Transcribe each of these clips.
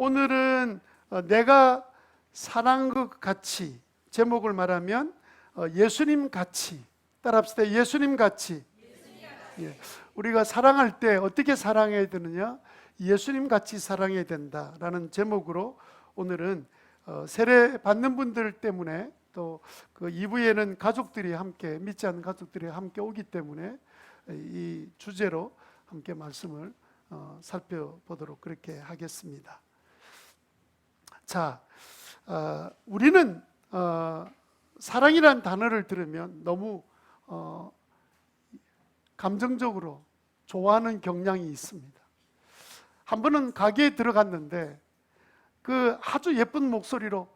오늘은 내가 사랑한 것 같이, 제목을 말하면 예수님 같이, 따라합시다. 예수님 같이. 예. 우리가 사랑할 때 어떻게 사랑해야 되느냐? 예수님 같이 사랑해야 된다라는 제목으로 오늘은 세례 받는 분들 때문에 또 그 2부에는 가족들이 함께, 믿지 않는 가족들이 함께 오기 때문에 이 주제로 함께 말씀을 살펴보도록 그렇게 하겠습니다. 자, 우리는 사랑이라는 단어를 들으면 너무 감정적으로 좋아하는 경향이 있습니다. 한 번은 가게에 들어갔는데 그 아주 예쁜 목소리로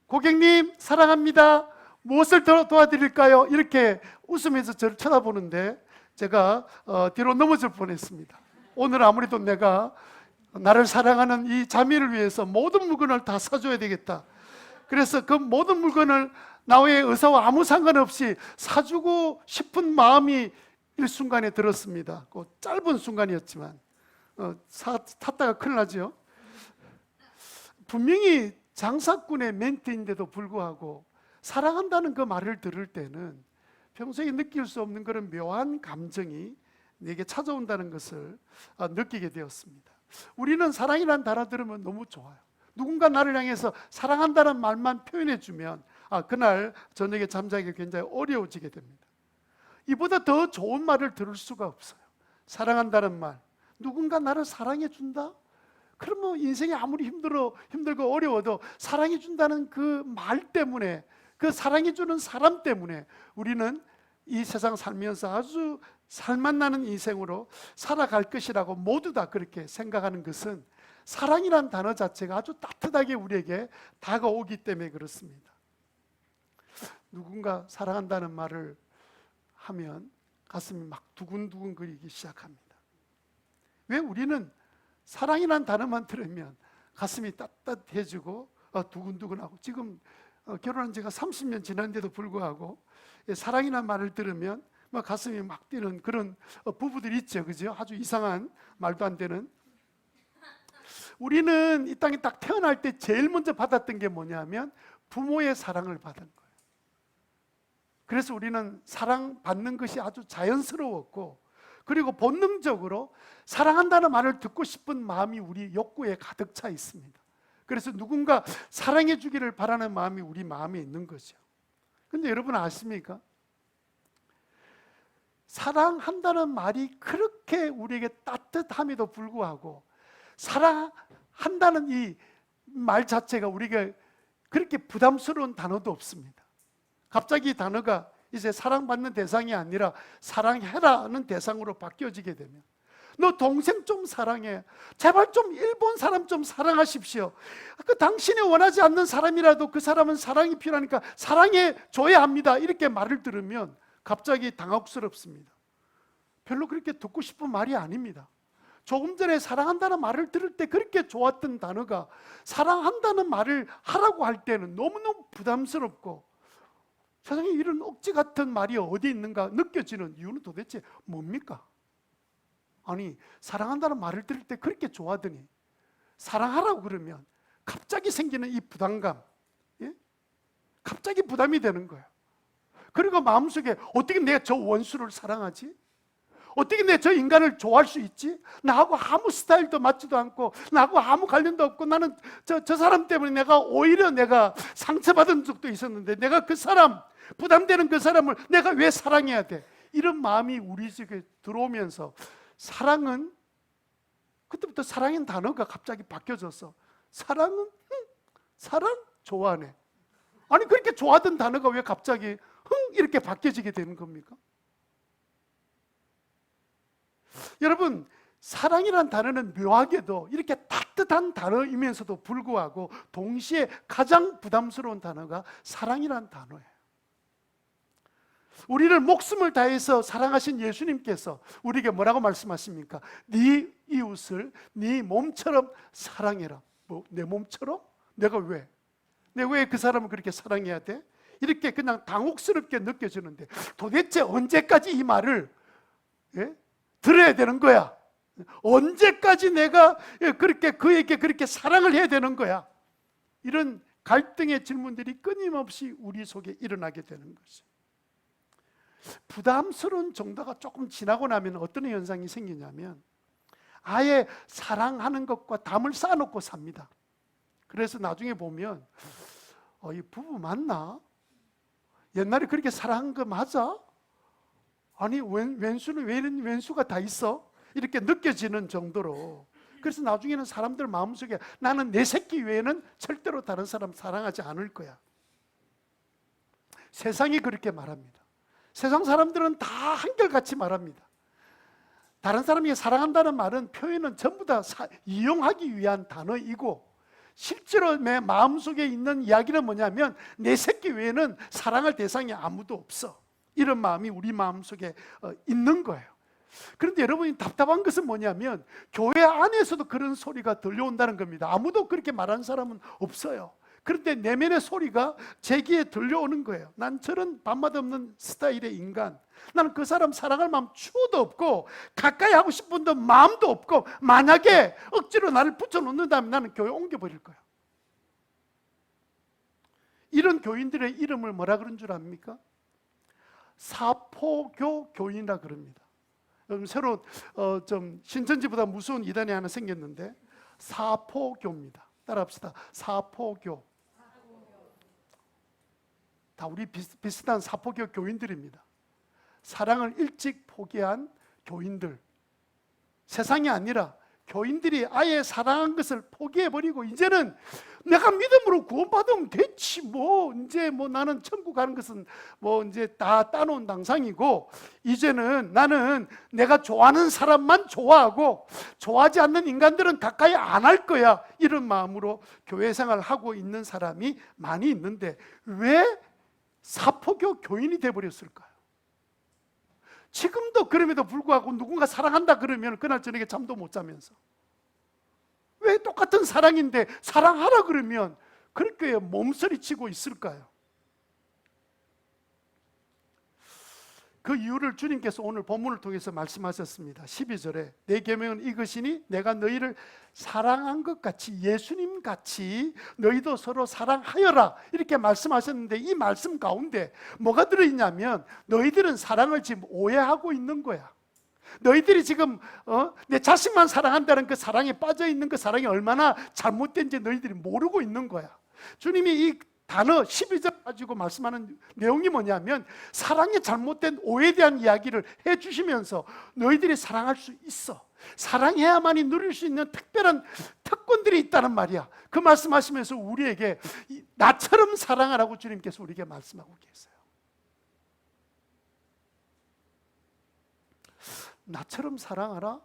고객님 사랑합니다. 무엇을 더 도와드릴까요? 이렇게 웃으면서 저를 쳐다보는데 제가 뒤로 넘어질 뻔했습니다. 오늘 아무래도 내가 나를 사랑하는 이 자매를 위해서 모든 물건을 다 사줘야 되겠다. 그래서 그 모든 물건을 나의 의사와 아무 상관없이 사주고 싶은 마음이 일순간에 들었습니다. 그 짧은 순간이었지만 탔다가 큰일 나죠. 분명히 장사꾼의 멘트인데도 불구하고 사랑한다는 그 말을 들을 때는 평소에 느낄 수 없는 그런 묘한 감정이 내게 찾아온다는 것을 느끼게 되었습니다. 우리는 사랑이라는 단어 들으면 너무 좋아요. 누군가 나를 향해서 사랑한다는 말만 표현해 주면 그날 저녁에 잠자기가 굉장히 어려워지게 됩니다. 이보다 더 좋은 말을 들을 수가 없어요. 사랑한다는 말, 누군가 나를 사랑해 준다? 그러면 인생이 아무리 힘들고 어려워도 사랑해 준다는 그 말 때문에, 그 사랑해 주는 사람 때문에 우리는 이 세상 살면서 아주 살맛나는 인생으로 살아갈 것이라고 모두 다 그렇게 생각하는 것은 사랑이란 단어 자체가 아주 따뜻하게 우리에게 다가오기 때문에 그렇습니다. 누군가 사랑한다는 말을 하면 가슴이 막 두근두근 거리기 시작합니다. 왜? 우리는 사랑이란 단어만 들으면 가슴이 따뜻해지고 두근두근하고, 지금 결혼한 지가 30년 지났는데도 불구하고 사랑이란 말을 들으면 막 가슴이 막 뛰는 그런 부부들이 있죠. 그죠? 아주 이상한, 말도 안 되는. 우리는 이 땅에 딱 태어날 때 제일 먼저 받았던 게 뭐냐면 부모의 사랑을 받은 거예요. 그래서 우리는 사랑받는 것이 아주 자연스러웠고, 그리고 본능적으로 사랑한다는 말을 듣고 싶은 마음이 우리 욕구에 가득 차 있습니다. 그래서 누군가 사랑해 주기를 바라는 마음이 우리 마음에 있는 거죠. 근데 여러분 아십니까? 사랑한다는 말이 그렇게 우리에게 따뜻함에도 불구하고 사랑한다는 이 말 자체가 우리가 그렇게 부담스러운 단어도 없습니다. 갑자기 단어가 이제 사랑받는 대상이 아니라 사랑해라는 대상으로 바뀌어지게 되면, 너 동생 좀 사랑해, 제발 좀 일본 사람 좀 사랑하십시오. 그 당신이 원하지 않는 사람이라도 그 사람은 사랑이 필요하니까 사랑해 줘야 합니다. 이렇게 말을 들으면 갑자기 당혹스럽습니다. 별로 그렇게 듣고 싶은 말이 아닙니다. 조금 전에 사랑한다는 말을 들을 때 그렇게 좋았던 단어가 사랑한다는 말을 하라고 할 때는 너무너무 부담스럽고, 세상에 이런 억지 같은 말이 어디 있는가 느껴지는 이유는 도대체 뭡니까? 아니, 사랑한다는 말을 들을 때 그렇게 좋아하더니 사랑하라고 그러면 갑자기 생기는 이 부담감, 갑자기 부담이 되는 거예요. 그리고 마음속에 어떻게 내가 저 원수를 사랑하지? 어떻게 내가 저 인간을 좋아할 수 있지? 나하고 아무 스타일도 맞지도 않고 나하고 아무 관련도 없고 나는 저 사람 때문에 내가 상처받은 적도 있었는데 내가 그 사람, 부담되는 그 사람을 내가 왜 사랑해야 돼? 이런 마음이 우리 속에 들어오면서 사랑은, 그때부터 사랑인 단어가 갑자기 바뀌어져서 사랑은 사랑? 좋아하네. 아니, 그렇게 좋아하던 단어가 왜 갑자기 이렇게 바뀌어지게 되는 겁니까? 여러분, 사랑이란 단어는 묘하게도 이렇게 따뜻한 단어이면서도 불구하고 동시에 가장 부담스러운 단어가 사랑이란 단어예요. 우리를 목숨을 다해서 사랑하신 예수님께서 우리에게 뭐라고 말씀하십니까? 네 이웃을 네 몸처럼 사랑해라. 뭐, 내 몸처럼? 내가 왜 그 사람을 그렇게 사랑해야 돼? 이렇게 그냥 당혹스럽게 느껴지는데 도대체 언제까지 이 말을 들어야 되는 거야? 언제까지 내가 그렇게 그에게 그렇게 사랑을 해야 되는 거야? 이런 갈등의 질문들이 끊임없이 우리 속에 일어나게 되는 거죠. 부담스러운 정도가 조금 지나고 나면 어떤 현상이 생기냐면 아예 사랑하는 것과 담을 쌓아놓고 삽니다. 그래서 나중에 보면 이 부부 맞나? 옛날에 그렇게 사랑한 거 맞아? 아니 왼수는 왜 이런 왼수가 다 있어? 이렇게 느껴지는 정도로. 그래서 나중에는 사람들 마음속에 나는 내 새끼 외에는 절대로 다른 사람 사랑하지 않을 거야. 세상이 그렇게 말합니다. 세상 사람들은 다 한결같이 말합니다. 다른 사람이 사랑한다는 말은 표현은 전부 다 이용하기 위한 단어이고, 실제로 내 마음속에 있는 이야기는 뭐냐면 내 새끼 외에는 사랑할 대상이 아무도 없어. 이런 마음이 우리 마음속에 있는 거예요. 그런데 여러분이 답답한 것은 뭐냐면 교회 안에서도 그런 소리가 들려온다는 겁니다. 아무도 그렇게 말하는 사람은 없어요. 그런데 내면의 소리가 제 귀에 들려오는 거예요. 난 저런 밥맛 없는 스타일의 인간, 나는 그 사람 사랑할 마음 추호도 없고 가까이 하고 싶은 마음도 없고, 만약에 억지로 나를 붙여놓는다면 나는 교회 옮겨버릴 거야. 이런 교인들의 이름을 뭐라 그런 줄 압니까? 사포교 교인이라 그럽니다. 새로 좀 신천지보다 무서운 이단이 하나 생겼는데 사포교입니다. 따라합시다. 사포교. 다 우리 비슷한 사포교 교인들입니다. 사랑을 일찍 포기한 교인들. 세상이 아니라 교인들이 아예 사랑한 것을 포기해버리고 이제는 내가 믿음으로 구원받으면 됐지 이제 나는 천국 가는 것은 이제 다 따놓은 당상이고, 이제는 나는 내가 좋아하는 사람만 좋아하고 좋아하지 않는 인간들은 가까이 안 할 거야, 이런 마음으로 교회 생활을 하고 있는 사람이 많이 있는데 왜 사포교 교인이 돼버렸을까요? 지금도 그럼에도 불구하고 누군가 사랑한다 그러면 그날 저녁에 잠도 못 자면서, 왜 똑같은 사랑인데 사랑하라 그러면 그렇게 몸서리치고 있을까요? 그 이유를 주님께서 오늘 본문을 통해서 말씀하셨습니다. 12절에 내 계명은 이것이니 내가 너희를 사랑한 것 같이, 예수님 같이 너희도 서로 사랑하여라, 이렇게 말씀하셨는데 이 말씀 가운데 뭐가 들어있냐면 너희들은 사랑을 지금 오해하고 있는 거야. 너희들이 지금 내 자신만 사랑한다는 그 사랑에 빠져있는 그 사랑이 얼마나 잘못된지 너희들이 모르고 있는 거야. 주님이 이 단어 12절 가지고 말씀하는 내용이 뭐냐면 사랑의 잘못된 오해에 대한 이야기를 해주시면서 너희들이 사랑할 수 있어, 사랑해야만이 누릴 수 있는 특별한 특권들이 있다는 말이야. 그 말씀하시면서 우리에게 나처럼 사랑하라고 주님께서 우리에게 말씀하고 계세요. 나처럼 사랑하라?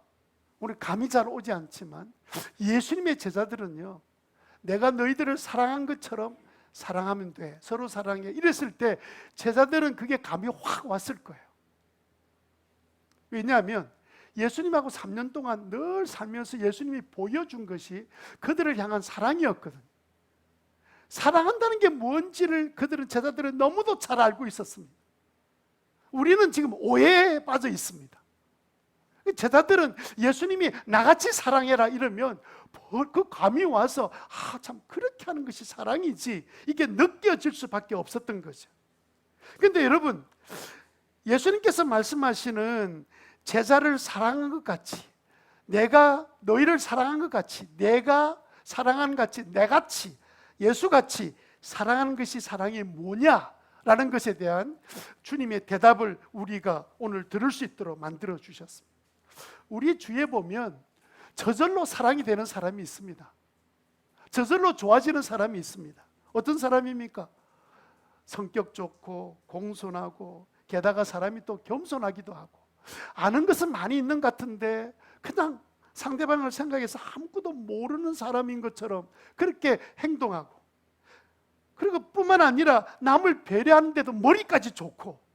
우리 감이 잘 오지 않지만 예수님의 제자들은요, 내가 너희들을 사랑한 것처럼 사랑하면 돼, 서로 사랑해, 이랬을 때 제자들은 그게 감이 확 왔을 거예요. 왜냐하면 예수님하고 3년 동안 늘 살면서 예수님이 보여준 것이 그들을 향한 사랑이었거든. 사랑한다는 게 뭔지를 제자들은 너무도 잘 알고 있었습니다. 우리는 지금 오해에 빠져 있습니다. 제자들은 예수님이 나같이 사랑해라 이러면 그 감이 와서 참 그렇게 하는 것이 사랑이지, 이게 느껴질 수밖에 없었던 거죠. 그런데 여러분, 예수님께서 말씀하시는 제자를 사랑한 것 같이, 내가 너희를 사랑한 것 같이, 내가 사랑한 같이, 내같이, 예수같이 사랑하는 것이 사랑이 뭐냐라는 것에 대한 주님의 대답을 우리가 오늘 들을 수 있도록 만들어 주셨습니다. 우리 주위에 보면 저절로 사랑이 되는 사람이 있습니다. 저절로 좋아지는 사람이 있습니다. 어떤 사람입니까? 성격 좋고 공손하고 게다가 사람이 또 겸손하기도 하고, 아는 것은 많이 있는 것 같은데 그냥 상대방을 생각해서 아무것도 모르는 사람인 것처럼 그렇게 행동하고, 그리고 뿐만 아니라 남을 배려하는데도 머리까지 좋고,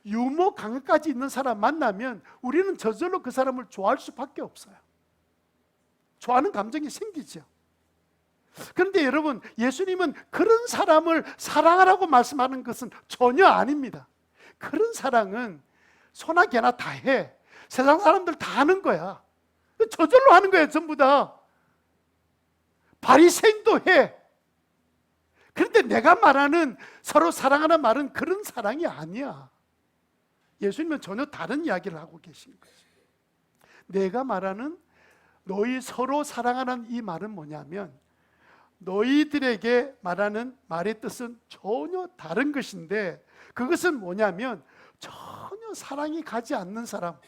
유머 감각까지 있는 사람 만나면 우리는 저절로 그 사람을 좋아할 수밖에 없어요. 좋아하는 감정이 생기죠. 그런데 여러분, 예수님은 그런 사람을 사랑하라고 말씀하는 것은 전혀 아닙니다. 그런 사랑은 소나 개나 다 해. 세상 사람들 다 하는 거야. 저절로 하는 거예요. 전부 다. 바리새인도 해. 그런데 내가 말하는 서로 사랑하는 말은 그런 사랑이 아니야. 예수님은 전혀 다른 이야기를 하고 계신 거지. 내가 말하는 너희 서로 사랑하는 이 말은 뭐냐면, 너희들에게 말하는 말의 뜻은 전혀 다른 것인데, 그것은 뭐냐면 전혀 사랑이 가지 않는 사람,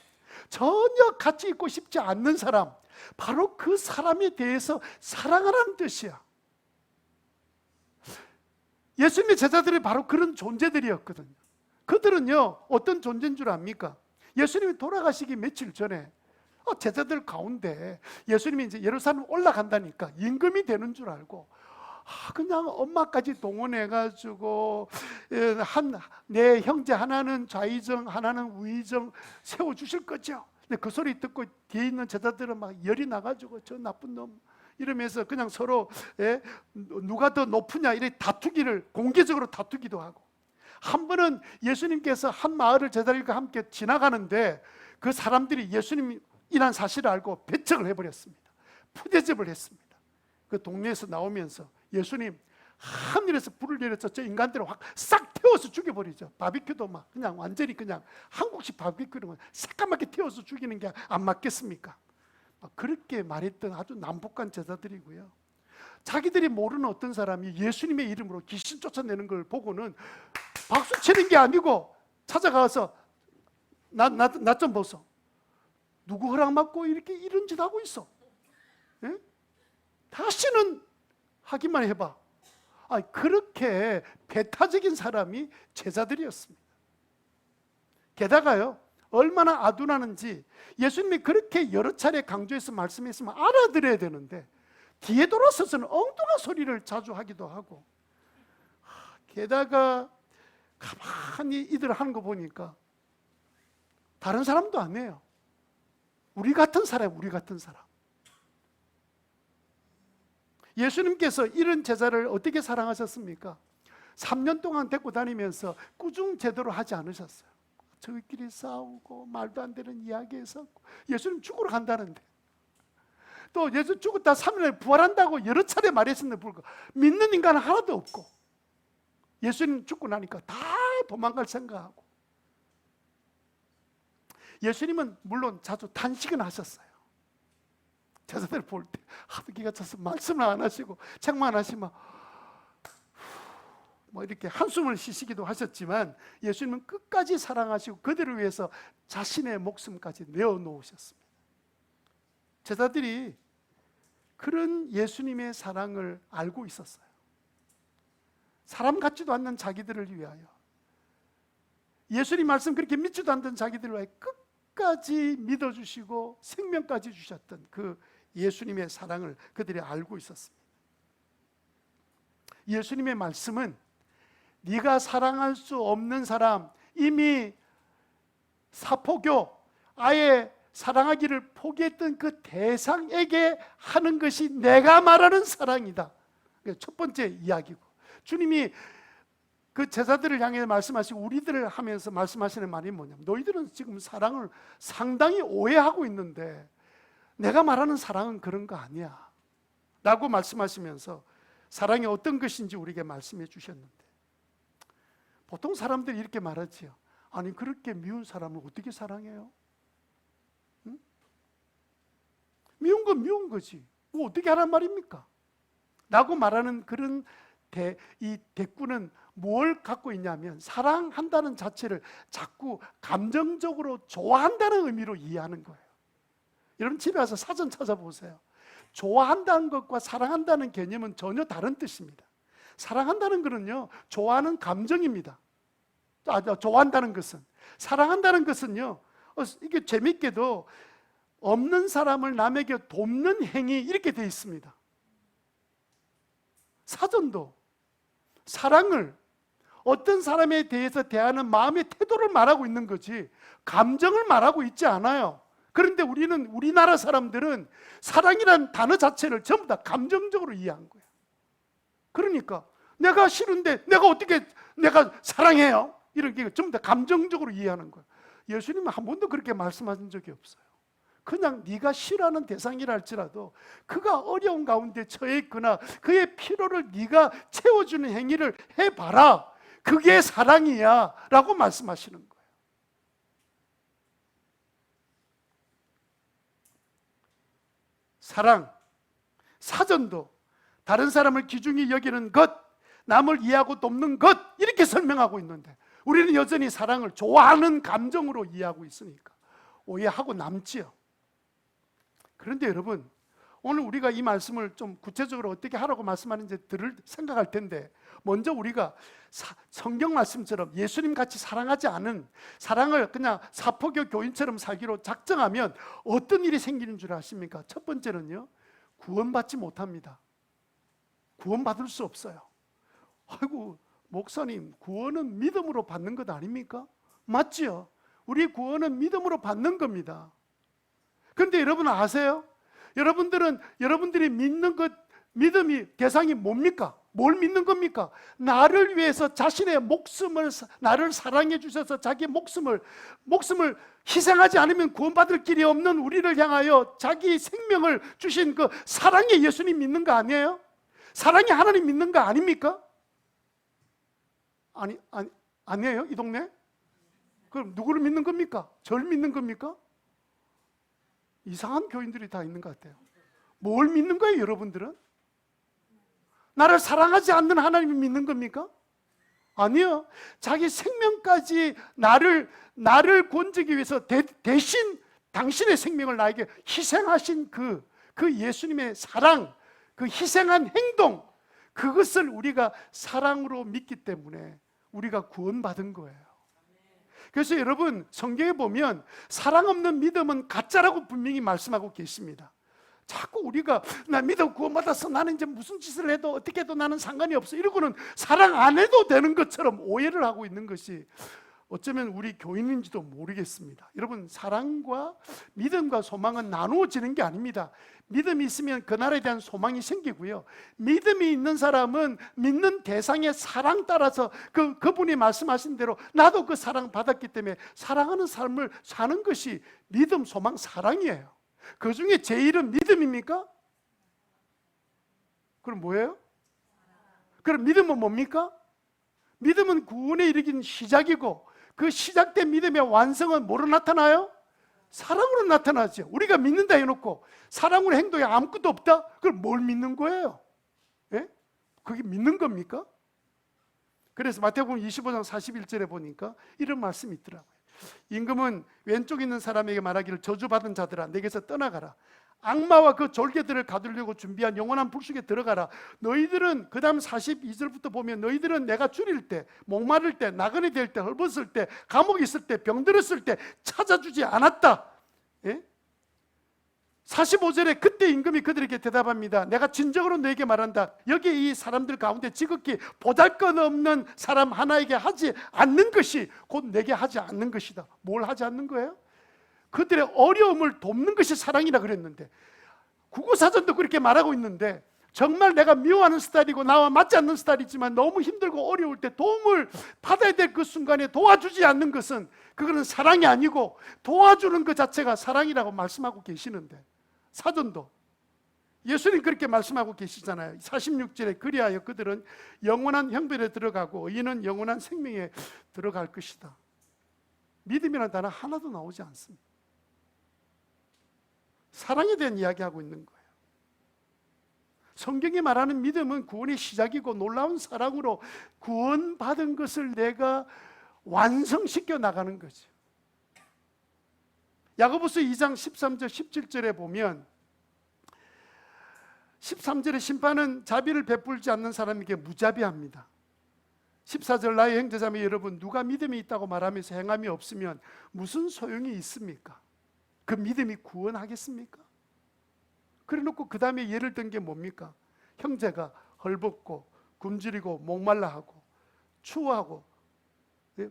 전혀 같이 있고 싶지 않는 사람, 바로 그 사람에 대해서 사랑하라는 뜻이야. 예수님의 제자들이 바로 그런 존재들이었거든요. 그들은요, 어떤 존재인 줄 압니까? 예수님이 돌아가시기 며칠 전에 제자들 가운데 예수님이 이제 예루살렘 올라간다니까 임금이 되는 줄 알고 그냥 엄마까지 동원해가지고 내 형제 하나는 좌의정 하나는 우의정 세워주실 거죠. 근데 그 소리 듣고 뒤에 있는 제자들은 막 열이 나가지고 저 나쁜 놈 이러면서 그냥 서로 누가 더 높으냐 이렇게 다투기를 공개적으로 다투기도 하고, 한 번은 예수님께서 한 마을을 제자들과 함께 지나가는데 그 사람들이 예수님이란 사실을 알고 배척을 해버렸습니다. 푸대접을 했습니다. 그 동네에서 나오면서 예수님 하늘에서 불을 내려서 저 인간들을 확 싹 태워서 죽여버리죠. 바비큐도 막 그냥 완전히 그냥 한국식 바비큐를 새까맣게 태워서 죽이는 게 안 맞겠습니까? 그렇게 말했던 아주 남북한 제자들이고요. 자기들이 모르는 어떤 사람이 예수님의 이름으로 귀신 쫓아내는 걸 보고는 박수 치는 게 아니고 찾아가서 나 좀 보소. 누구 허락 받고 이렇게 이런 짓 하고 있어? 예? 다시는 하기만 해봐. 그렇게 배타적인 사람이 제자들이었습니다. 게다가요, 얼마나 아둔하는지 예수님이 그렇게 여러 차례 강조해서 말씀했으면 알아들어야 되는데 뒤에 돌아서서는 엉뚱한 소리를 자주 하기도 하고, 게다가 가만히 이들 하는 거 보니까 다른 사람도 아니에요. 우리 같은 사람. 예수님께서 이런 제자를 어떻게 사랑하셨습니까? 3년 동안 데리고 다니면서 꾸중 제대로 하지 않으셨어요. 저희끼리 싸우고 말도 안 되는 이야기해서 예수님 죽으러 간다는데, 또 예수 죽었다 3일에 부활한다고 여러 차례 말했었는데 불구하고 믿는 인간은 하나도 없고, 예수님 죽고 나니까 다 도망갈 생각하고. 예수님은 물론 자주 탄식은 하셨어요. 제자들 볼 때 하도 기가 차서 말씀을 안 하시고 책만 하시면 뭐 이렇게 한숨을 쉬시기도 하셨지만, 예수님은 끝까지 사랑하시고 그들을 위해서 자신의 목숨까지 내어놓으셨습니다. 제자들이 그런 예수님의 사랑을 알고 있었어요. 사람 같지도 않는 자기들을 위하여, 예수님 말씀 그렇게 믿지도 않던 자기들을 위하여 끝까지 믿어주시고 생명까지 주셨던 그 예수님의 사랑을 그들이 알고 있었습니다. 예수님의 말씀은 네가 사랑할 수 없는 사람, 이미 사포교, 아예 사랑하기를 포기했던 그 대상에게 하는 것이 내가 말하는 사랑이다. 첫 번째 이야기고, 주님이 그 제자들을 향해 말씀하시고 우리들을 하면서 말씀하시는 말이 뭐냐면, 너희들은 지금 사랑을 상당히 오해하고 있는데 내가 말하는 사랑은 그런 거 아니야 라고 말씀하시면서 사랑이 어떤 것인지 우리에게 말씀해 주셨는데, 보통 사람들이 이렇게 말하지요. 아니 그렇게 미운 사람을 어떻게 사랑해요? 응? 미운 건 미운 거지 뭐 어떻게 하란 말입니까? 라고 말하는 그런 이 대꾸는 뭘 갖고 있냐면, 사랑한다는 자체를 자꾸 감정적으로 좋아한다는 의미로 이해하는 거예요. 여러분 집에 와서 사전 찾아보세요. 좋아한다는 것과 사랑한다는 개념은 전혀 다른 뜻입니다. 사랑한다는 것은요, 좋아하는 감정입니다. 좋아한다는 것은. 사랑한다는 것은요, 이게 재밌게도 없는 사람을 남에게 돕는 행위 이렇게 되어 있습니다. 사전도 사랑을 어떤 사람에 대해서 대하는 마음의 태도를 말하고 있는 거지 감정을 말하고 있지 않아요. 그런데 우리나라 사람들은 사랑이라는 단어 자체를 전부 다 감정적으로 이해한 거예요. 그러니까 내가 싫은데 내가 사랑해요 이렇게 전부 다 감정적으로 이해하는 거예요. 예수님은 한 번도 그렇게 말씀하신 적이 없어요. 그냥 네가 싫어하는 대상이라 할지라도 그가 어려운 가운데 처해 있거나 그의 필요를 네가 채워주는 행위를 해봐라. 그게 사랑이야 라고 말씀하시는 거예요. 사랑, 사전도 다른 사람을 귀중히 여기는 것, 남을 이해하고 돕는 것, 이렇게 설명하고 있는데 우리는 여전히 사랑을 좋아하는 감정으로 이해하고 있으니까 오해하고 남지요. 그런데 여러분, 오늘 우리가 이 말씀을 좀 구체적으로 어떻게 하라고 말씀하는지 생각할 텐데, 먼저 우리가 성경 말씀처럼 예수님 같이 사랑하지 않은, 사랑을 그냥 사포교 교인처럼 살기로 작정하면 어떤 일이 생기는 줄 아십니까? 첫 번째는요, 구원받지 못합니다. 구원받을 수 없어요. 아이고 목사님, 구원은 믿음으로 받는 것 아닙니까? 맞지요? 우리 구원은 믿음으로 받는 겁니다. 그런데 여러분 아세요? 여러분들이 믿는 것, 믿음이 대상이 뭡니까? 뭘 믿는 겁니까? 나를 위해서 자신의 목숨을, 나를 사랑해 주셔서 자기 목숨을 희생하지 않으면 구원받을 길이 없는 우리를 향하여 자기 생명을 주신 그 사랑의 예수님 믿는 거 아니에요? 사랑의 하나님 믿는 거 아닙니까? 아니에요? 이 동네? 그럼 누구를 믿는 겁니까? 저를 믿는 겁니까? 이상한 교인들이 다 있는 것 같아요. 뭘 믿는 거예요, 여러분들은? 나를 사랑하지 않는 하나님을 믿는 겁니까? 아니요. 자기 생명까지 나를 구원하기 위해서 대신 당신의 생명을 나에게 희생하신 그 예수님의 사랑, 그 희생한 행동, 그것을 우리가 사랑으로 믿기 때문에 우리가 구원받은 거예요. 그래서 여러분, 성경에 보면 사랑 없는 믿음은 가짜라고 분명히 말씀하고 계십니다. 자꾸 우리가 나 믿어 구원받았어, 나는 이제 무슨 짓을 해도 어떻게 해도 나는 상관이 없어, 이러고는 사랑 안 해도 되는 것처럼 오해를 하고 있는 것이 어쩌면 우리 교인인지도 모르겠습니다. 여러분, 사랑과 믿음과 소망은 나누어지는 게 아닙니다. 믿음이 있으면 그 나라에 대한 소망이 생기고요, 믿음이 있는 사람은 믿는 대상의 사랑 따라서 그분이 말씀하신 대로 나도 그 사랑 받았기 때문에 사랑하는 삶을 사는 것이 믿음, 소망, 사랑이에요. 그 중에 제일은 믿음입니까? 그럼 뭐예요? 그럼 믿음은 뭡니까? 믿음은 구원에 이르긴 시작이고, 그 시작된 믿음의 완성은 뭐로 나타나요? 사랑으로 나타나죠. 우리가 믿는다 해놓고 사랑으로 행동에 아무것도 없다? 그럼 뭘 믿는 거예요? 예? 그게 믿는 겁니까? 그래서 마태복음 25장 41절에 보니까 이런 말씀이 있더라고요. 임금은 왼쪽 있는 사람에게 말하기를, 저주받은 자들아 내게서 떠나가라. 악마와 그 졸개들을 가두려고 준비한 영원한 불속에 들어가라. 너희들은, 그 다음 42절부터 보면, 너희들은 내가 줄일 때, 목마를 때, 나그네 될 때, 헐벗을 때, 감옥에 있을 때, 병들었을 때 찾아주지 않았다. 예? 45절에 그때 임금이 그들에게 대답합니다. 내가 진정으로 너에게 말한다. 여기 이 사람들 가운데 지극히 보잘것없는 사람 하나에게 하지 않는 것이 곧 내게 하지 않는 것이다. 뭘 하지 않는 거예요? 그들의 어려움을 돕는 것이 사랑이라 그랬는데, 국어사전도 그렇게 말하고 있는데, 정말 내가 미워하는 스타일이고 나와 맞지 않는 스타일이지만 너무 힘들고 어려울 때 도움을 받아야 될 그 순간에 도와주지 않는 것은, 그거는 사랑이 아니고 도와주는 것 자체가 사랑이라고 말씀하고 계시는데, 사전도 예수님 그렇게 말씀하고 계시잖아요. 46절에 그리하여 그들은 영원한 형벌에 들어가고 의인은 영원한 생명에 들어갈 것이다. 믿음이라는 단어 하나도 나오지 않습니다. 사랑에 대한 이야기하고 있는 거예요. 성경이 말하는 믿음은 구원의 시작이고 놀라운 사랑으로 구원받은 것을 내가 완성시켜 나가는 거죠. 야고보서 2장 13절 17절에 보면, 13절에 심판은 자비를 베풀지 않는 사람에게 무자비합니다. 14절 나의 형제자매 여러분, 누가 믿음이 있다고 말하면서 행함이 없으면 무슨 소용이 있습니까? 그 믿음이 구원하겠습니까? 그래 놓고 그 다음에 예를 든 게 뭡니까? 형제가 헐벗고 굶주리고 목말라 하고 추워하고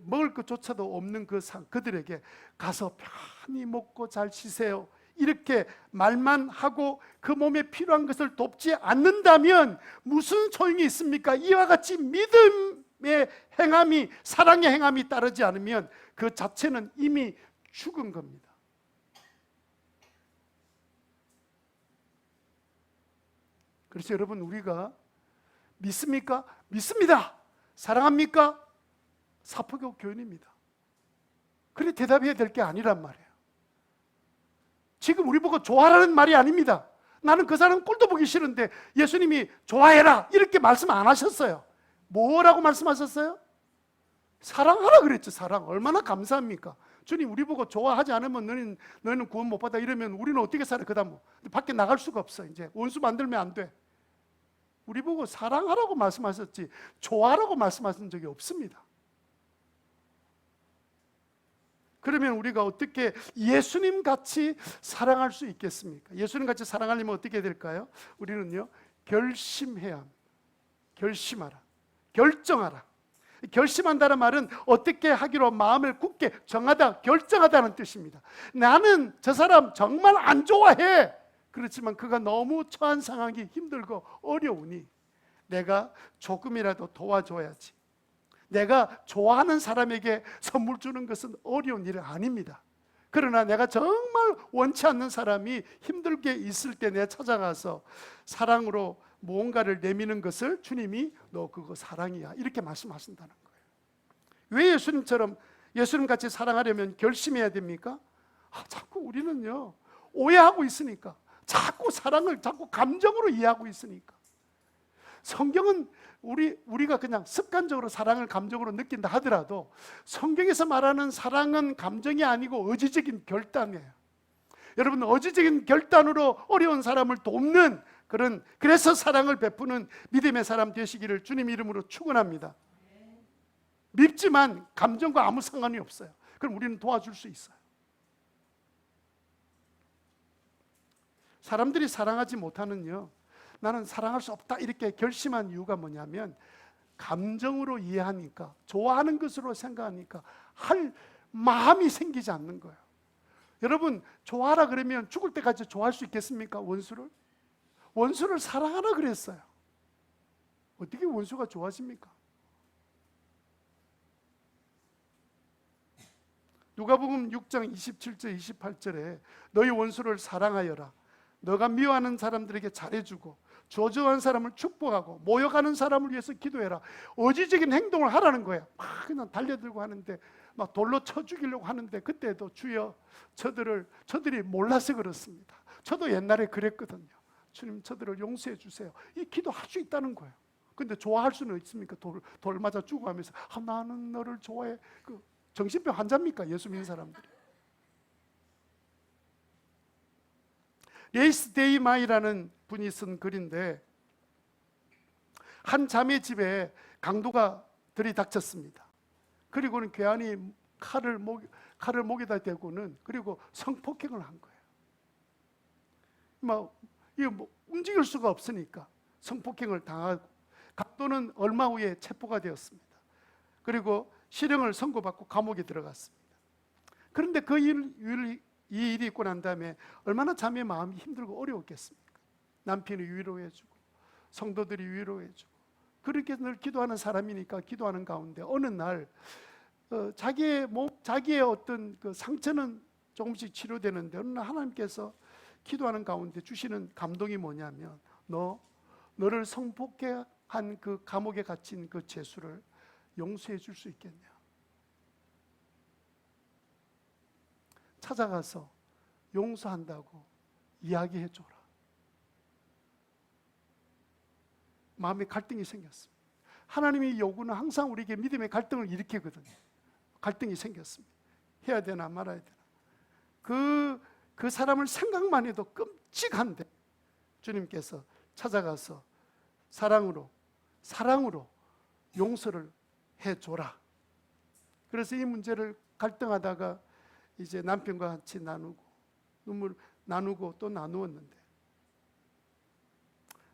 먹을 것조차도 없는 그들에게 가서 편히 먹고 잘 쉬세요, 이렇게 말만 하고 그 몸에 필요한 것을 돕지 않는다면 무슨 소용이 있습니까? 이와 같이 믿음의 행함이, 사랑의 행함이 따르지 않으면 그 자체는 이미 죽은 겁니다. 그래서 여러분, 우리가 믿습니까? 믿습니다. 사랑합니까? 사포교 교인입니다. 그래 대답해야 될 게 아니란 말이에요. 지금 우리 보고 좋아라는 말이 아닙니다. 나는 그 사람 꼴도 보기 싫은데 예수님이 좋아해라 이렇게 말씀 안 하셨어요. 뭐라고 말씀하셨어요? 사랑하라 그랬죠. 사랑. 얼마나 감사합니까? 주님, 우리 보고 좋아하지 않으면 너희는 구원 못 받아 이러면 우리는 어떻게 살아? 그다음 뭐 밖에 나갈 수가 없어. 이제 원수 만들면 안 돼. 우리 보고 사랑하라고 말씀하셨지 좋아하라고 말씀하신 적이 없습니다. 그러면 우리가 어떻게 예수님 같이 사랑할 수 있겠습니까? 예수님 같이 사랑하려면 어떻게 될까요? 우리는요, 결심해야 합니다. 결심하라. 결정하라. 결심한다는 말은 어떻게 하기로 마음을 굳게 정하다, 결정하다는 뜻입니다. 나는 저 사람 정말 안 좋아해. 그렇지만 그가 너무 처한 상황이 힘들고 어려우니 내가 조금이라도 도와줘야지. 내가 좋아하는 사람에게 선물 주는 것은 어려운 일이 아닙니다. 그러나 내가 정말 원치 않는 사람이 힘들게 있을 때 내가 찾아가서 사랑으로 무언가를 내미는 것을 주님이 너 그거 사랑이야 이렇게 말씀하신다는 거예요. 왜 예수님처럼 예수님같이 사랑하려면 결심해야 됩니까? 자꾸 우리는요 오해하고 있으니까, 자꾸 사랑을 자꾸 감정으로 이해하고 있으니까. 성경은 우리가 그냥 습관적으로 사랑을 감정으로 느낀다 하더라도 성경에서 말하는 사랑은 감정이 아니고 의지적인 결단이에요. 여러분, 의지적인 결단으로 어려운 사람을 돕는 그래서 사랑을 베푸는 믿음의 사람 되시기를 주님 이름으로 축원합니다. 밉지만 감정과 아무 상관이 없어요. 그럼 우리는 도와줄 수 있어요. 사람들이 사랑하지 못하는요, 나는 사랑할 수 없다 이렇게 결심한 이유가 뭐냐면 감정으로 이해하니까, 좋아하는 것으로 생각하니까 할 마음이 생기지 않는 거예요. 여러분, 좋아하라 그러면 죽을 때까지 좋아할 수 있겠습니까? 원수를 사랑하라 그랬어요. 어떻게 원수가 좋아집니까? 누가복음 6장 27절 28절에 너희 원수를 사랑하여라. 너가 미워하는 사람들에게 잘해주고 저주한 사람을 축복하고 모욕하는 사람을 위해서 기도해라. 의지적인 행동을 하라는 거예요. 막 그냥 달려들고 하는데 막 돌로 쳐 죽이려고 하는데 그때도 주여 저들이 몰라서 그렇습니다. 저도 옛날에 그랬거든요. 주님, 저들을 용서해 주세요. 이 기도할 수 있다는 거예요. 근데 좋아할 수는 있습니까? 돌 맞아 죽어가면서 나는 너를 좋아해. 정신병 환자입니까? 예수 믿는 사람들이. 레이스 데이마이라는 분이 쓴 글인데, 한 자매 집에 강도가 들이닥쳤습니다. 그리고는 괴한이 칼을 목에다 대고는 그리고 성폭행을 한 거예요. 움직일 수가 없으니까 성폭행을 당하고, 강도는 얼마 후에 체포가 되었습니다. 그리고 실형을 선고받고 감옥에 들어갔습니다. 그런데 이 일이 있고 난 다음에 얼마나 자매의 마음이 힘들고 어려웠겠습니까? 남편이 위로해주고 성도들이 위로해주고 그렇게 늘 기도하는 사람이니까 기도하는 가운데 어느 날 자기의 어떤 그 상처는 조금씩 치료되는데 어느 날 하나님께서 기도하는 가운데 주시는 감동이 뭐냐면 너를 성폭행한 그 감옥에 갇힌 그 죄수를 용서해 줄 수 있겠냐? 찾아가서 용서한다고 이야기해 줘라. 마음에 갈등이 생겼습니다. 하나님의 요구는 항상 우리에게 믿음의 갈등을 일으키거든요. 갈등이 생겼습니다. 해야 되나 말아야 되나. 그 사람을 생각만 해도 끔찍한데 주님께서 찾아가서 사랑으로 용서를 해줘라. 그래서 이 문제를 갈등하다가 이제 남편과 같이 눈물 나누고 또 나누었는데,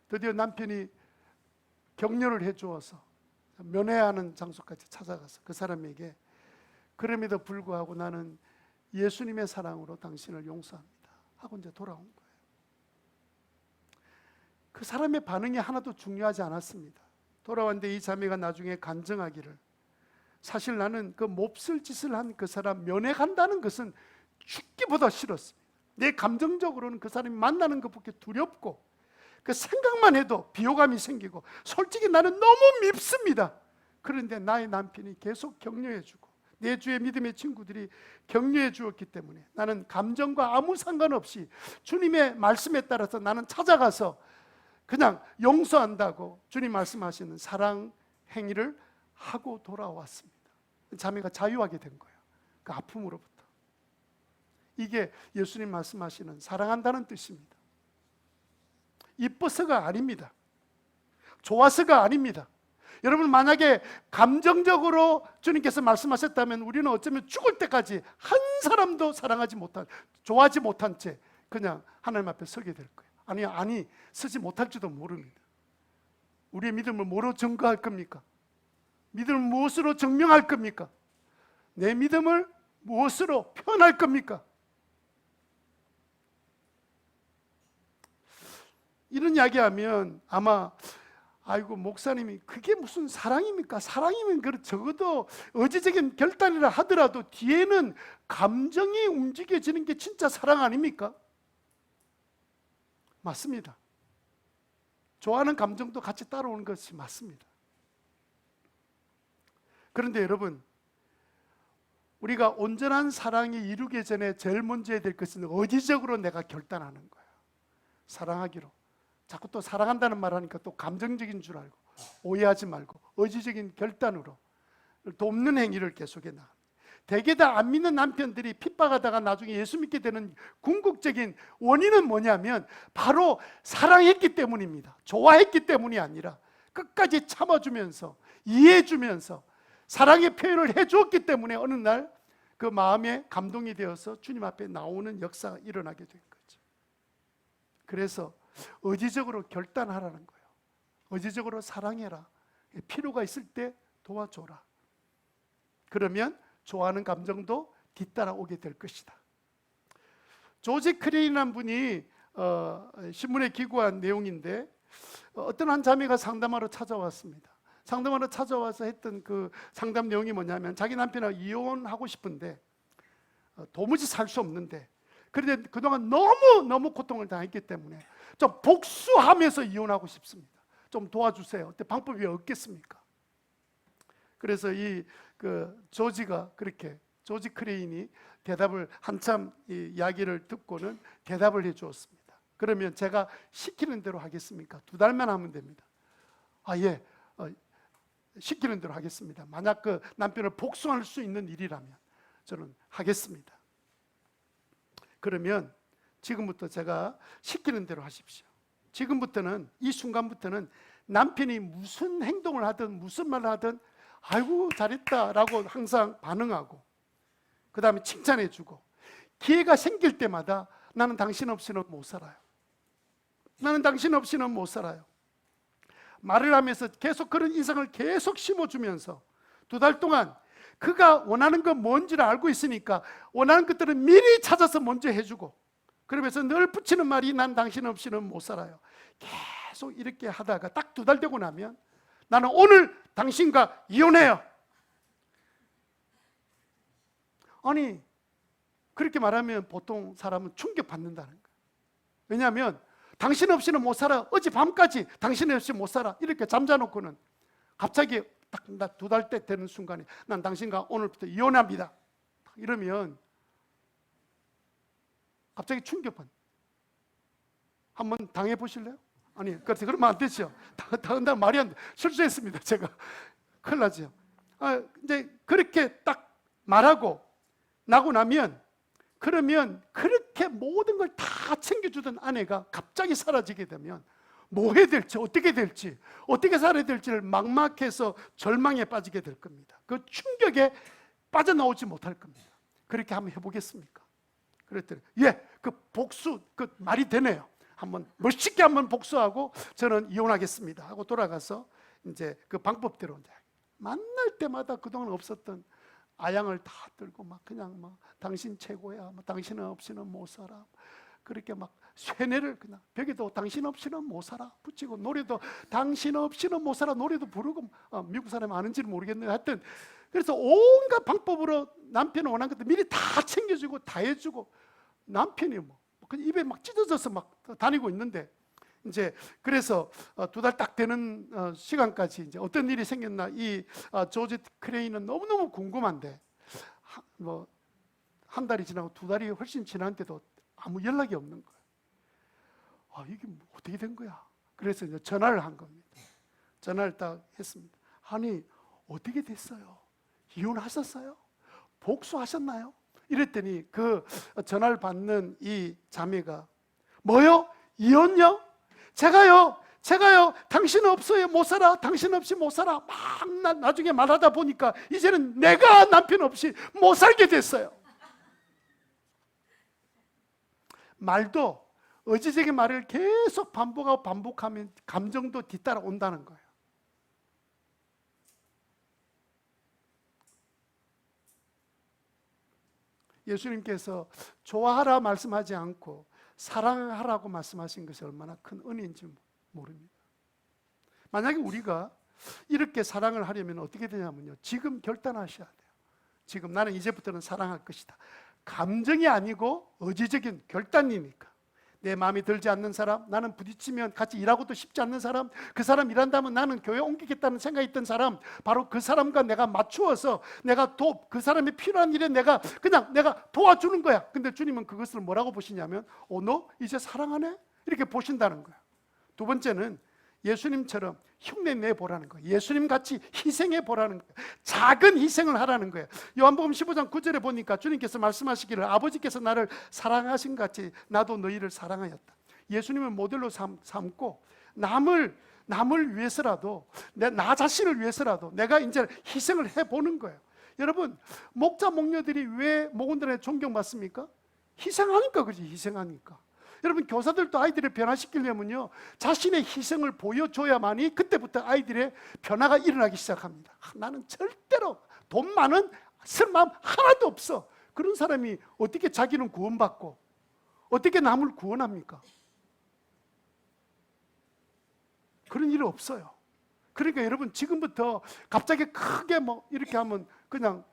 드디어 남편이 격려를 해주어서 면회하는 장소까지 찾아가서 그 사람에게 그럼에도 불구하고 나는 예수님의 사랑으로 당신을 용서합니다 하고 이제 돌아온 거예요. 그 사람의 반응이 하나도 중요하지 않았습니다. 돌아왔는데 이 자매가 나중에 간증하기를, 사실 나는 그 몹쓸 짓을 한 그 사람 면회 간다는 것은 죽기보다 싫었습니다. 내 감정적으로는 그 사람이 만나는 것밖에 두렵고, 그 생각만 해도 비호감이 생기고 솔직히 나는 너무 밉습니다. 그런데 나의 남편이 계속 격려해 주고 내 주의 믿음의 친구들이 격려해 주었기 때문에 나는 감정과 아무 상관없이 주님의 말씀에 따라서 나는 찾아가서 그냥 용서한다고 주님 말씀하시는 사랑 행위를 하고 돌아왔습니다. 자매가 자유하게 된 거예요. 그 아픔으로부터. 이게 예수님 말씀하시는 사랑한다는 뜻입니다. 이뻐서가 아닙니다. 좋아서가 아닙니다. 여러분, 만약에 감정적으로 주님께서 말씀하셨다면 우리는 어쩌면 죽을 때까지 한 사람도 사랑하지 못한, 좋아하지 못한 채 그냥 하나님 앞에 서게 될 거예요. 아니 서지 못할지도 모릅니다. 우리의 믿음을 뭐로 증거할 겁니까? 믿음을 무엇으로 증명할 겁니까? 내 믿음을 무엇으로 표현할 겁니까? 이런 이야기하면 아마 아이고 목사님이 그게 무슨 사랑입니까? 사랑이면 적어도 의지적인 결단이라 하더라도 뒤에는 감정이 움직여지는 게 진짜 사랑 아닙니까? 맞습니다. 좋아하는 감정도 같이 따라오는 것이 맞습니다. 그런데 여러분, 우리가 온전한 사랑이 이루기 전에 제일 먼저 해야 될 것은 의지적으로 내가 결단하는 거예요. 사랑하기로. 자꾸 또 사랑한다는 말 하니까 또 감정적인 줄 알고 오해하지 말고 의지적인 결단으로 돕는 행위를 계속해 나갑니다. 대개 다 안 믿는 남편들이 핍박하다가 나중에 예수 믿게 되는 궁극적인 원인은 뭐냐면 바로 사랑했기 때문입니다. 좋아했기 때문이 아니라 끝까지 참아주면서 이해해주면서 사랑의 표현을 해주었기 때문에 어느 날 그 마음에 감동이 되어서 주님 앞에 나오는 역사가 일어나게 된 거죠. 그래서 의지적으로 결단하라는 거예요. 의지적으로 사랑해라. 필요가 있을 때 도와줘라. 그러면 좋아하는 감정도 뒤따라오게 될 것이다. 조지 크레인이라는 분이 신문에 기고한 내용인데 어떤 한 자매가 상담하러 찾아왔습니다. 상담하러 찾아와서 했던 그 상담 내용이 뭐냐면 자기 남편하고 이혼하고 싶은데 도무지 살 수 없는데 그런데 그동안 너무 고통을 당했기 때문에 좀 복수하면서 이혼하고 싶습니다. 좀 도와주세요. 어때 방법이 없겠습니까? 그래서 조지가 그렇게 조지 크레인이 대답을 한참 이 이야기를 듣고는 대답을 해 주었습니다. 그러면 제가 시키는 대로 하겠습니까? 2달만 하면 됩니다. 예, 시키는 대로 하겠습니다. 만약 그 남편을 복수할 수 있는 일이라면 저는 하겠습니다. 그러면 지금부터 제가 시키는 대로 하십시오. 지금부터는 이 순간부터는 남편이 무슨 행동을 하든 무슨 말을 하든 아이고 잘했다 라고 항상 반응하고 그 다음에 칭찬해 주고 기회가 생길 때마다 나는 당신 없이는 못 살아요. 나는 당신 없이는 못 살아요. 말을 하면서 계속 그런 인상을 계속 심어주면서 2달 동안 그가 원하는 건 뭔지를 알고 있으니까 원하는 것들은 미리 찾아서 먼저 해주고 그러면서 늘 붙이는 말이 난 당신 없이는 못 살아요. 계속 이렇게 하다가 딱 2달 되고 나면 나는 오늘 당신과 이혼해요. 아니 그렇게 말하면 보통 사람은 충격받는다는 거예요. 왜냐하면 당신 없이는 못 살아. 어젯밤까지 당신 없이 못 살아. 이렇게 잠자놓고는 갑자기 딱 2달 때 되는 순간에 난 당신과 오늘부터 이혼합니다. 이러면 갑자기 충격받는. 한번 당해보실래요? 아니, 그러면 안 되죠. 당한다는 말이 안 돼. 실수했습니다. 제가. 큰일 나죠. 이제 그렇게 딱 말하고 나고 나면 그러면 그렇게 모든 걸 다 챙겨주던 아내가 갑자기 사라지게 되면 뭐 해야 될지 어떻게 될지 어떻게 살아야 될지를 막막해서 절망에 빠지게 될 겁니다. 그 충격에 빠져나오지 못할 겁니다. 그렇게 한번 해보겠습니까? 그랬더니 그 복수 그 말이 되네요. 한번 멋있게 한번 복수하고 저는 이혼하겠습니다 하고 돌아가서 이제 그 방법대로 이제 만날 때마다 그동안 없었던 아양을 다 들고 막 그냥 막 당신 최고야, 당신 없이는 못 살아. 그렇게 막 쇠뇌를 그냥 벽에도 당신 없이는 못 살아 붙이고 노래도 당신 없이는 못 살아 노래도 부르고 미국 사람이 아는지는 모르겠는데 하여튼 그래서 온갖 방법으로 남편이 원하는 것들 미리 다 챙겨주고 다 해주고 남편이 뭐 입에 막 찢어져서 막 다니고 있는데 이제 그래서 2달 딱 되는 시간까지 이제 어떤 일이 생겼나 이 조지 크레인은 너무너무 궁금한데 뭐 한 달이 지나고 2달이 훨씬 지났는데도 아무 연락이 없는 거예요. 이게 뭐 어떻게 된 거야? 그래서 이제 전화를 한 겁니다. 전화를 딱 했습니다. 아니 어떻게 됐어요? 이혼하셨어요? 복수하셨나요? 이랬더니 그 전화를 받는 이 자매가 뭐요? 이혼요? 제가요 당신 없어요 못 살아, 당신 없이 못 살아 막 나중에 말하다 보니까 이제는 내가 남편 없이 못 살게 됐어요. 말도 의지적인 말을 계속 반복하고 반복하면 감정도 뒤따라 온다는 거예요. 예수님께서 좋아하라 말씀하지 않고 사랑하라고 말씀하신 것이 얼마나 큰 은혜인지 모릅니다. 만약에 우리가 이렇게 사랑을 하려면 어떻게 되냐면요, 지금 결단하셔야 돼요. 지금 나는 이제부터는 사랑할 것이다. 감정이 아니고 의지적인 결단이니까. 내 마음이 들지 않는 사람, 나는 부딪히면 같이 일하고도 싶지 않는 사람, 그 사람 일한다면 나는 교회 옮기겠다는 생각이 있던 사람, 바로 그 사람과 내가 맞추어서 내가 그 사람이 필요한 일에 내가 도와주는 거야. 근데 주님은 그것을 뭐라고 보시냐면 너 이제 사랑하네? 이렇게 보신다는 거야. 두 번째는 예수님처럼 흉내 내보라는 거예요. 예수님 같이 희생해 보라는 거예요. 작은 희생을 하라는 거예요. 요한복음 15장 9절에 보니까 주님께서 말씀하시기를 아버지께서 나를 사랑하신 같이 나도 너희를 사랑하였다. 예수님을 모델로 삼고 남을 위해서라도 나 자신을 위해서라도 내가 이제 희생을 해보는 거예요. 여러분 목자 목녀들이 왜 목원들에 존경받습니까? 희생하니까 그렇지. 희생하니까. 여러분 교사들도 아이들을 변화시키려면요 자신의 희생을 보여줘야만이 그때부터 아이들의 변화가 일어나기 시작합니다. 나는 절대로 돈 많은 쓸 마음 하나도 없어. 그런 사람이 어떻게 자기는 구원받고 어떻게 남을 구원합니까? 그런 일은 없어요. 그러니까 여러분 지금부터 갑자기 크게 뭐 이렇게 하면 그냥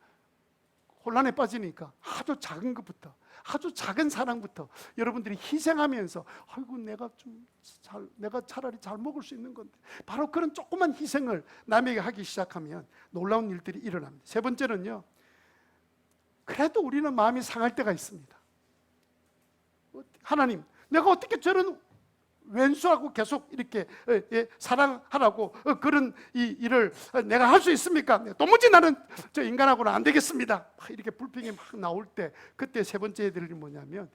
혼란에 빠지니까 아주 작은 것부터, 아주 작은 사랑부터 여러분들이 희생하면서 아이고 내가 차라리 잘 먹을 수 있는 건데, 바로 그런 조그만 희생을 남에게 하기 시작하면 놀라운 일들이 일어납니다. 세 번째는요, 그래도 우리는 마음이 상할 때가 있습니다. 하나님, 내가 어떻게 저런 왼수하고 계속 이렇게 사랑하라고 그런 일을 내가 할 수 있습니까? 도무지 나는 저 인간하고는 안 되겠습니다. 이렇게 불평이 막 나올 때, 그때 세 번째 애들이 뭐냐면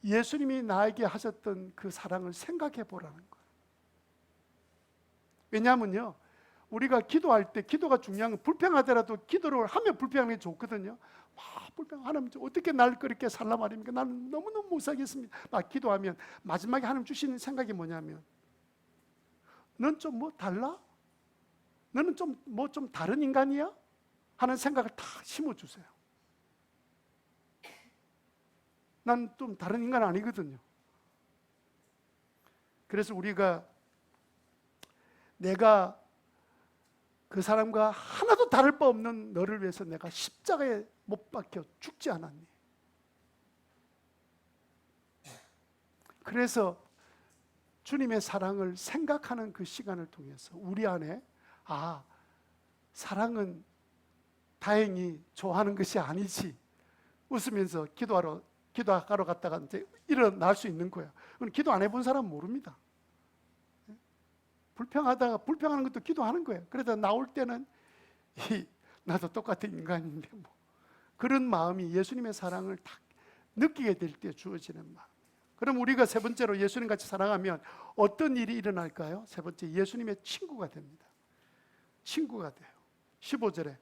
예수님이 나에게 하셨던 그 사랑을 생각해 보라는 거예요. 왜냐하면요, 우리가 기도할 때 기도가 중요한 건 불평하더라도 기도를 하면 불평하는 게 좋거든요. 막 불평, 하나님 어떻게 날 그렇게 살라 말입니까? 나는 너무너무 못 살겠습니다. 막 기도하면 마지막에 하나님 주시는 생각이 뭐냐면 넌 좀 뭐 달라? 너는 좀 뭐 좀 다른 인간이야? 하는 생각을 다 심어주세요. 난 좀 다른 인간 아니거든요. 그래서 우리가 내가 그 사람과 하나도 다를 바 없는 너를 위해서 내가 십자가에 못 박혀 죽지 않았니? 그래서 주님의 사랑을 생각하는 그 시간을 통해서 우리 안에 사랑은 다행히 좋아하는 것이 아니지, 웃으면서 기도하러 갔다가 이제 일어날 수 있는 거야. 기도 안 해본 사람은 모릅니다. 불평하다가 불평하는 것도 기도하는 거예요. 그러다 나올 때는 나도 똑같은 인간인데 뭐, 그런 마음이 예수님의 사랑을 딱 느끼게 될 때 주어지는 마음. 그럼 우리가 세 번째로 예수님 같이 사랑하면 어떤 일이 일어날까요? 세 번째, 예수님의 친구가 됩니다. 친구가 돼요. 15절에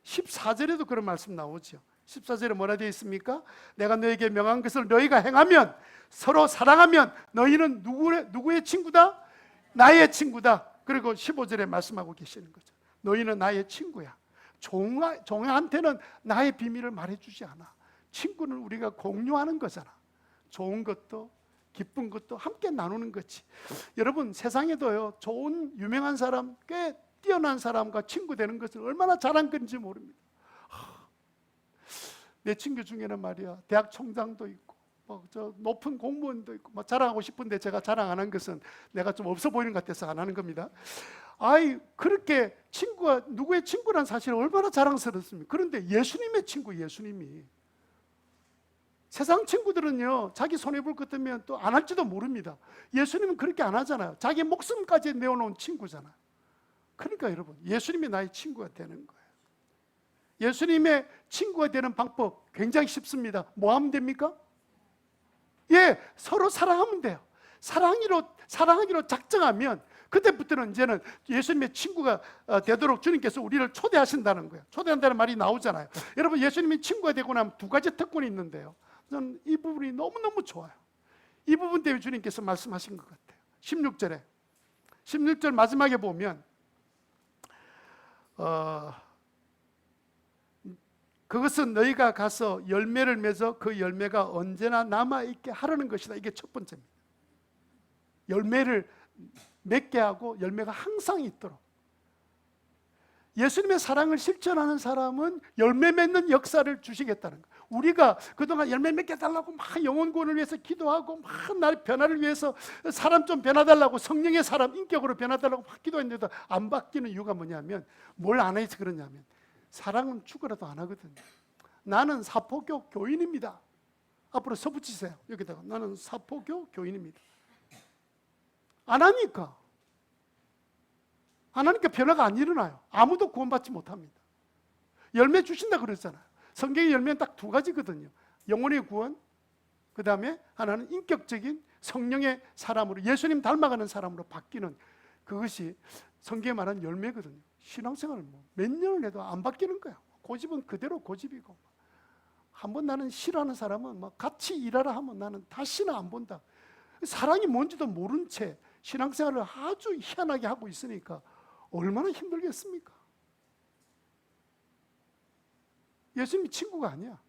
14절에도 그런 말씀 나오죠. 14절에 뭐라 되어 있습니까? 내가 너에게 명한 것을 너희가 행하면, 서로 사랑하면 너희는 누구의 친구다? 나의 친구다. 그리고 15절에 말씀하고 계시는 거죠. 너희는 나의 친구야. 종한테는 나의 비밀을 말해주지 않아. 친구는 우리가 공유하는 거잖아. 좋은 것도 기쁜 것도 함께 나누는 거지. 여러분 세상에도요, 좋은 유명한 사람, 꽤 뛰어난 사람과 친구 되는 것을 얼마나 잘한 건지 모릅니다. 내 친구 중에는 말이야, 대학 총장도 있고 저 높은 공무원도 있고 자랑하고 싶은데 제가 자랑 안 한 것은 내가 좀 없어 보이는 것 같아서 안 하는 겁니다. 그렇게 친구가 누구의 친구란 사실은 얼마나 자랑스럽습니까? 그런데 예수님의 친구, 예수님이. 세상 친구들은요, 자기 손해볼 것 같으면 또 안 할지도 모릅니다. 예수님은 그렇게 안 하잖아요. 자기 목숨까지 내어놓은 친구잖아요. 그러니까 여러분, 예수님이 나의 친구가 되는 거예요. 예수님의 친구가 되는 방법 굉장히 쉽습니다. 뭐 하면 됩니까? 서로 사랑하면 돼요. 사랑하기로 작정하면 그때부터는 이제는 예수님의 친구가 되도록 주님께서 우리를 초대하신다는 거예요. 초대한다는 말이 나오잖아요. 여러분, 예수님이 친구가 되고 나면 두 가지 특권이 있는데요. 저는 이 부분이 너무너무 좋아요. 이 부분 때문에 주님께서 말씀하신 것 같아요. 16절 마지막에 보면 그것은 너희가 가서 열매를 맺어 그 열매가 언제나 남아있게 하라는 것이다. 이게 첫 번째입니다. 열매를 맺게 하고 열매가 항상 있도록. 예수님의 사랑을 실천하는 사람은 열매 맺는 역사를 주시겠다는 거예요. 우리가 그동안 열매 맺게 해달라고 막 영혼 구원을 위해서 기도하고 막 나의 변화를 위해서 사람 좀 변화달라고, 성령의 사람 인격으로 변화달라고 막 기도했는데도 안 바뀌는 이유가 뭐냐면, 뭘 안 해서 그러냐면 사랑은 죽어라도 안 하거든요. 나는 사포교 교인입니다. 앞으로 써붙이세요. 여기다가 나는 사포교 교인입니다. 안 하니까 변화가 안 일어나요. 아무도 구원받지 못합니다. 열매 주신다 그랬잖아요. 성경의 열매는 딱 두 가지거든요. 영혼의 구원, 그 다음에 하나는 인격적인 성령의 사람으로, 예수님 닮아가는 사람으로 바뀌는, 그것이 성경에 말하는 열매거든요. 신앙생활을 몇 년을 해도 안 바뀌는 거야. 고집은 그대로 고집이고, 한번 나는 싫어하는 사람은 같이 일하라 하면 나는 다시는 안 본다. 사랑이 뭔지도 모른 채 신앙생활을 아주 희한하게 하고 있으니까 얼마나 힘들겠습니까? 예수님이 친구가 아니야.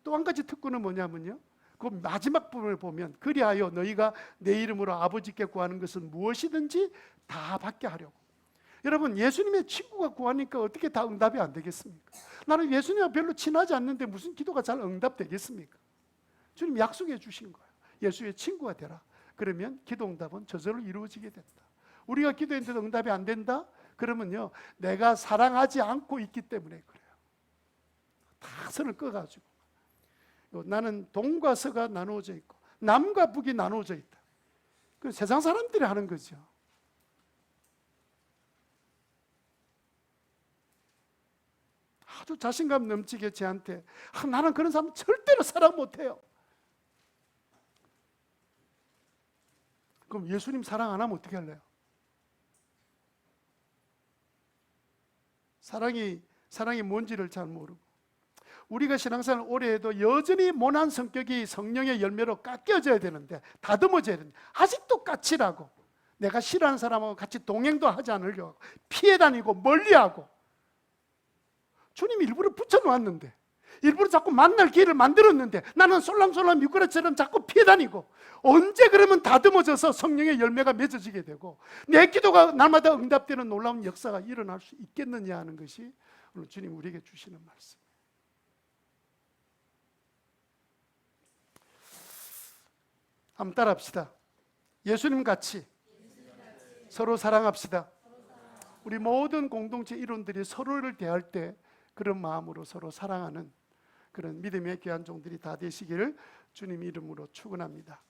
또 한 가지 특권은 뭐냐면요, 그 마지막 부분을 보면 그리하여 너희가 내 이름으로 아버지께 구하는 것은 무엇이든지 다 받게 하려고. 여러분, 예수님의 친구가 구하니까 어떻게 다 응답이 안 되겠습니까? 나는 예수님과 별로 친하지 않는데 무슨 기도가 잘 응답되겠습니까? 주님 약속해 주신 거예요. 예수의 친구가 되라. 그러면 기도 응답은 저절로 이루어지게 된다. 우리가 기도했는데도 응답이 안 된다? 그러면요, 내가 사랑하지 않고 있기 때문에 그래요. 다 선을 꺼가지고 나는 동과 서가 나누어져 있고 남과 북이 나누어져 있다. 그 세상 사람들이 하는 거죠. 아주 자신감 넘치게 저한테 나는 그런 사람 절대로 사랑 못해요. 그럼 예수님 사랑 안 하면 어떻게 할래요? 사랑이 뭔지를 잘 모르고, 우리가 신앙생활 오래 해도 여전히 모난 성격이 성령의 열매로 깎여져야 되는데, 다듬어져야 되는데 아직도 까칠하고, 내가 싫어하는 사람하고 같이 동행도 하지 않으려고 하고, 피해 다니고 멀리하고, 주님이 일부러 붙여놓았는데, 일부러 자꾸 만날 기회를 만들었는데 나는 솔람솔람 미꾸라지처럼 자꾸 피해 다니고, 언제 그러면 다듬어져서 성령의 열매가 맺어지게 되고 내 기도가 날마다 응답되는 놀라운 역사가 일어날 수 있겠느냐 하는 것이 오늘 주님 우리에게 주시는 말씀. 한번 따라합시다. 예수님 같이 서로 사랑합시다. 우리 모든 공동체 일원들이 서로를 대할 때 그런 마음으로 서로 사랑하는 그런 믿음의 귀한 종들이 다 되시기를 주님 이름으로 축원합니다.